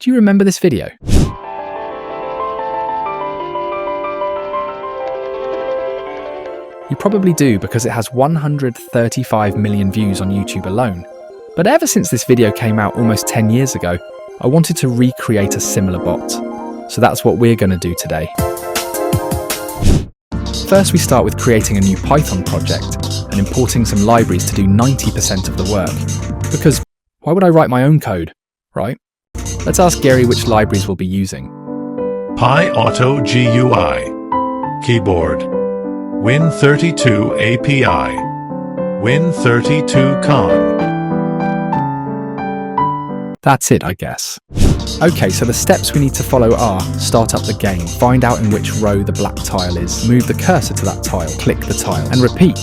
Do you remember this video? You probably do because it has 135 million views on YouTube alone. But ever since this video came out almost 10 years ago, I wanted to recreate a similar bot. So that's what we're going to do today. First, we start with creating a new Python project and importing some libraries to do 90% of the work. Because why would I write my own code, right? Let's ask Gary which libraries we'll be using. PyAuto GUI, Keyboard, Win32 API, Win32 Con. That's it, I guess. Okay, so the steps we need to follow are: start up the game, find out in which row the black tile is, move the cursor to that tile, click the tile, and repeat.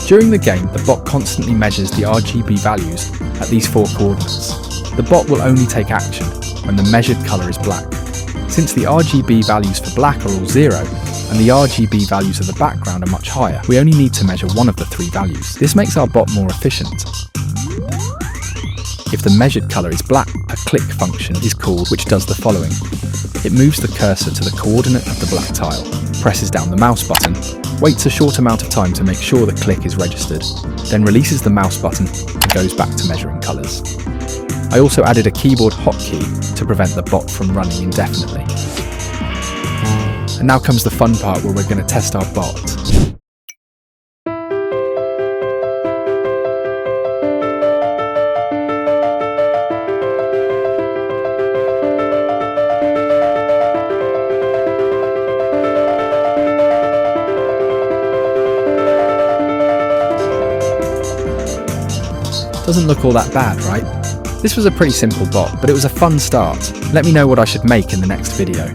During the game, the bot constantly measures the RGB values at these 4 coordinates. The bot will only take action when the measured colour is black. Since the RGB values for black are all 0, and the RGB values of the background are much higher, we only need to measure one of the 3 values. This makes our bot more efficient. If the measured colour is black, a click function is called, which does the following. It moves the cursor to the coordinate of the black tile, presses down the mouse button, waits a short amount of time to make sure the click is registered, then releases the mouse button and goes back to measuring colours. I also added a keyboard hotkey to prevent the bot from running indefinitely. And now comes the fun part where we're going to test our bot. Doesn't look all that bad, right? This was a pretty simple bot, but it was a fun start. Let me know what I should make in the next video.